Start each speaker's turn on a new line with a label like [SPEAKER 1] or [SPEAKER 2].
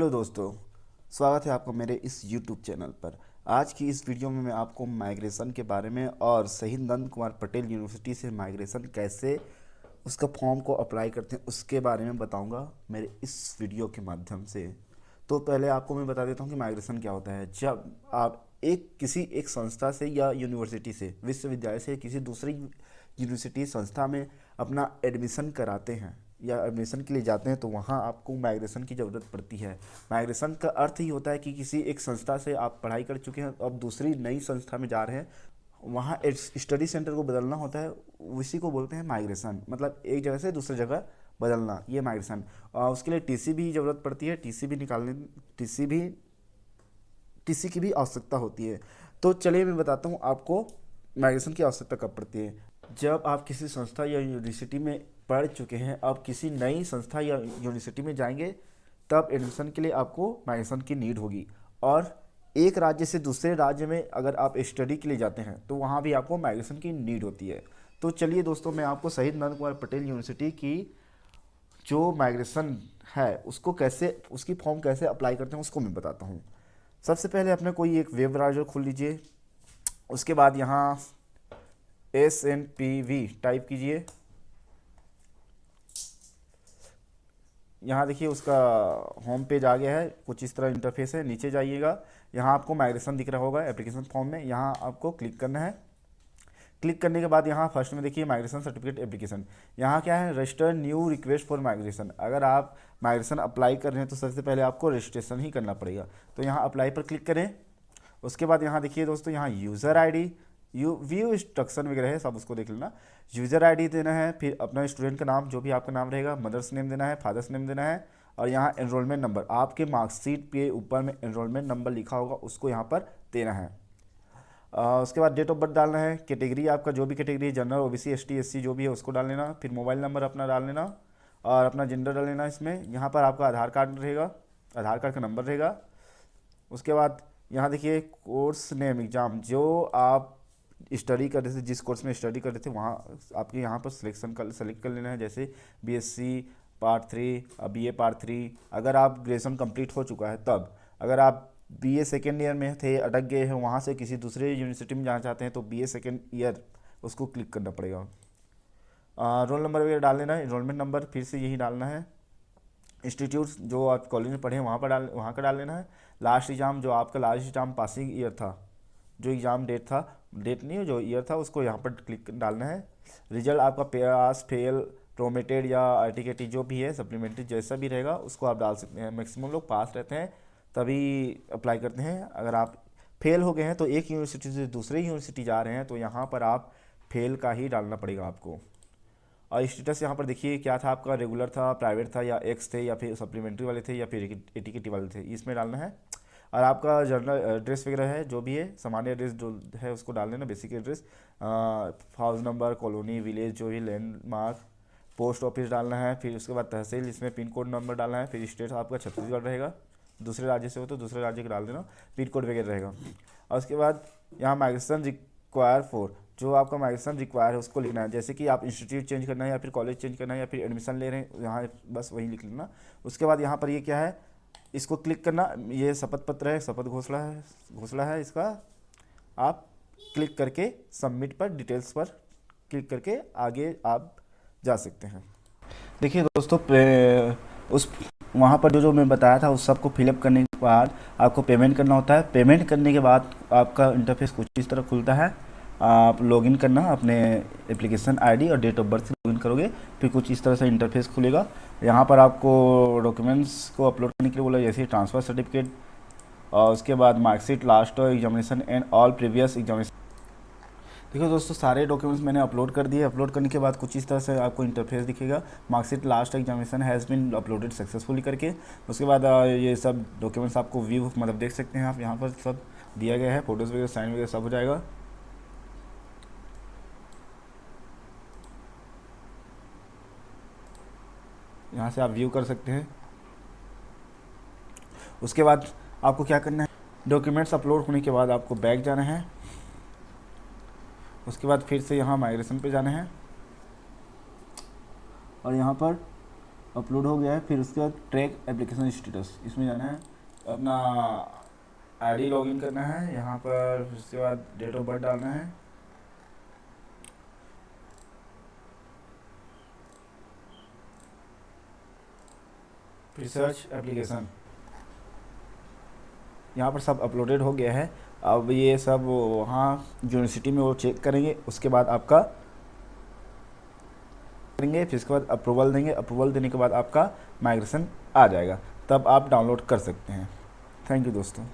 [SPEAKER 1] Hello दोस्तों, स्वागत है आपका मेरे इस YouTube चैनल पर। आज की इस वीडियो में मैं आपको माइग्रेशन के बारे में और शहीद नंद कुमार पटेल यूनिवर्सिटी से माइग्रेशन कैसे उसका फॉर्म को अप्लाई करते हैं उसके बारे में बताऊंगा मेरे इस वीडियो के माध्यम से। तो पहले आपको मैं बता देता हूं कि माइग्रेशन क्या होता है। जब आप किसी एक संस्था से या यूनिवर्सिटी से, विश्वविद्यालय से किसी दूसरी यूनिवर्सिटी संस्था में अपना एडमिशन कराते हैं या एडमिशन के लिए जाते हैं तो वहाँ आपको माइग्रेशन की ज़रूरत पड़ती है। माइग्रेशन का अर्थ ही होता है कि किसी एक संस्था से आप पढ़ाई कर चुके हैं, अब दूसरी नई संस्था में जा रहे हैं, वहाँ स्टडी सेंटर को बदलना होता है। उसी को बोलते हैं माइग्रेशन, मतलब एक जगह से दूसरी जगह बदलना, ये माइग्रेशन। उसके लिए टीसी भी ज़रूरत पड़ती है, टीसी भी निकालने टीसी भी टीसी की भी आवश्यकता होती है। तो चलिए मैं बताता हूँ आपको माइग्रेशन की आवश्यकता कब पड़ती है। जब आप किसी संस्था या यूनिवर्सिटी में पढ़ चुके हैं, अब किसी नई संस्था या यूनिवर्सिटी में जाएंगे, तब एडमिशन के लिए आपको माइग्रेशन की नीड होगी। और एक राज्य से दूसरे राज्य में अगर आप स्टडी के लिए जाते हैं तो वहाँ भी आपको माइग्रेशन की नीड होती है। तो चलिए दोस्तों, मैं आपको शहीद नंद कुमार पटेल यूनिवर्सिटी की जो माइग्रेशन है उसको कैसे, उसकी फॉर्म कैसे अप्लाई करते हैं उसको मैं बताता हूँ। सबसे पहले अपने कोई एक वेब ब्राउज़र खोल लीजिए। उसके बाद यहाँ SNPV टाइप कीजिए। यहाँ देखिए उसका होम पेज आ गया है, कुछ इस तरह इंटरफेस है। नीचे जाइएगा, यहाँ आपको माइग्रेशन दिख रहा होगा एप्लीकेशन फॉर्म में, यहाँ आपको क्लिक करना है। क्लिक करने के बाद यहाँ फर्स्ट में देखिए माइग्रेशन सर्टिफिकेट एप्लीकेशन। यहाँ क्या है, register new request for migration. अगर आप माइग्रेशन अप्लाई कर रहे हैं तो सबसे पहले आपको रजिस्ट्रेशन ही करना पड़ेगा। तो यहाँ अप्लाई पर क्लिक करें। उसके बाद यहाँ देखिए दोस्तों, यहाँ यूज़र आईडी, व्यू इंस्ट्रक्शन वगैरह है, सब उसको देख लेना। यूज़र आईडी देना है, फिर अपना स्टूडेंट का नाम, जो भी आपका नाम रहेगा, मदर्स नेम देना है, फादर्स नेम देना है, और यहाँ एनरोलमेंट नंबर, आपके मार्कशीट पे ऊपर में एनरोलमेंट नंबर लिखा होगा उसको यहाँ पर देना है। उसके बाद डेट ऑफ बर्थ डालना है, कैटेगरी आपका जो भी कैटेगरी है, जनरल, ओबीसी, एसटी, एससी जो भी है उसको डाल लेना, फिर मोबाइल नंबर अपना डाल लेना और अपना जेंडर डाल लेना। इसमें यहाँ पर आपका आधार कार्ड रहेगा, आधार कार्ड का नंबर रहेगा। उसके बाद यहाँ देखिए कोर्स नेम, एग्ज़ाम जो आप स्टडी कर रहे थे, जिस कोर्स में स्टडी कर रहे थे वहाँ आपके यहाँ पर सेलेक्ट कर लेना है। जैसे बीएससी पार्ट 3, बीए पार्ट 3। अगर आप ग्रेजुएशन कंप्लीट हो चुका है तब, अगर आप बीए सेकेंड ईयर में थे, अटक गए हैं, वहाँ से किसी दूसरे यूनिवर्सिटी में जाना चाहते हैं तो बीए सेकेंड ईयर उसको क्लिक करना पड़ेगा। रोल नंबर वगैरह डाल लेना है, इनरोलमेंट नंबर फिर से यही डालना है। इंस्टीट्यूट जो आप कॉलेज में पढ़े हैं वहाँ का डाल लेना है। लास्ट एग्ज़ाम, जो आपका लास्ट एग्ज़ाम पासिंग ईयर था, जो एग्ज़ाम डेट था, डेट नहीं जो ईयर था, उसको यहाँ पर क्लिक डालना है। रिजल्ट आपका पास, फेल, प्रोमेटेड या आर्टिकेटी जो भी है, सप्लीमेंट्री जैसा भी रहेगा उसको आप डाल सकते हैं। मैक्सिमम लोग पास रहते हैं तभी अप्लाई करते हैं। अगर आप फेल हो गए हैं तो एक यूनिवर्सिटी से दूसरी यूनिवर्सिटी जा रहे हैं तो यहाँ पर आप फेल का ही डालना पड़ेगा आपको। और स्टेटस यहाँ पर देखिए क्या था आपका, रेगुलर था, प्राइवेट था, या एक्स थे, या फिर सप्लीमेंट्री वाले थे, या फिर एटीकेटी वाले थे, इसमें डालना है। और आपका जनरल एड्रेस वगैरह है जो भी है, सामान्य एड्रेस जो है उसको डाल लेना, basic address, house number, colony, village जो भी लैंडमार्क, पोस्ट ऑफिस डालना है। फिर उसके बाद तहसील, इसमें पिन कोड नंबर डालना है। फिर स्टेट आपका छत्तीसगढ़ रहेगा, दूसरे राज्य से हो तो दूसरे राज्य का डाल देना, पिन कोड वगैरह रहेगा। और उसके बाद यहाँ माइग्रेशन रिक्वायर फॉर, जो आपका माइग्रेशन रिक्वायर है उसको लिखना है। जैसे कि आप इंस्टीट्यूट चेंज करना है, या फिर कॉलेज चेंज करना है, या फिर एडमिशन ले रहे हैं, यहाँ बस वही लिख लेना। उसके बाद यहाँ पर ये क्या है, इसको क्लिक करना, ये शपथ पत्र है, शपथ घोषणा है इसका। आप क्लिक करके सबमिट पर, डिटेल्स पर क्लिक करके आगे आप जा सकते हैं। देखिए दोस्तों, उस वहाँ पर जो जो मैं बताया था उस सब को फिलअप करने के बाद आपको पेमेंट करना होता है। पेमेंट करने के बाद आपका इंटरफेस कुछ इस तरह खुलता है। आप लॉगिन करना अपने एप्लीकेशन आईडी और डेट ऑफ बर्थ से लॉगिन करोगे, फिर कुछ इस तरह से इंटरफेस खुलेगा। यहाँ पर आपको डॉक्यूमेंट्स को अपलोड करने के लिए बोला, जैसे ट्रांसफ़र सर्टिफिकेट, और उसके बाद marksheet, last examination and all previous examination. देखो दोस्तों, सारे डॉक्यूमेंट्स मैंने अपलोड कर दिए। अपलोड करने के बाद कुछ इस तरह से आपको इंटरफेस दिखेगा। Marksheet, last examination has been uploaded successfully करके। उसके बाद ये सब डॉक्यूमेंट्स आपको व्यू मतलब देख सकते हैं आप, यहाँ पर सब दिया गया है, फोटोज़ वगैरह, साइन वगैरह सब हो जाएगा। यहाँ से आप व्यू कर सकते हैं। उसके बाद आपको क्या करना है, डॉक्यूमेंट्स अपलोड होने के बाद आपको बैक जाना है। उसके बाद फिर से यहाँ माइग्रेशन पे जाना है और यहाँ पर अपलोड हो गया है। फिर उसके बाद ट्रैक एप्लीकेशन स्टेटस, इसमें जाना है, अपना आईडी लॉगिन करना है यहाँ पर। फिर उसके बाद डेट ऑफ बर्थ डालना है, फिर सर्च एप्लीकेशन। यहाँ पर सब अपलोडेड हो गया है। अब ये सब वहाँ यूनिवर्सिटी में वो चेक करेंगे, उसके बाद आपका करेंगे, फिर उसके बाद अप्रूवल देंगे। अप्रूवल देने के बाद आपका माइग्रेशन आ जाएगा, तब आप डाउनलोड कर सकते हैं। थैंक यू दोस्तों।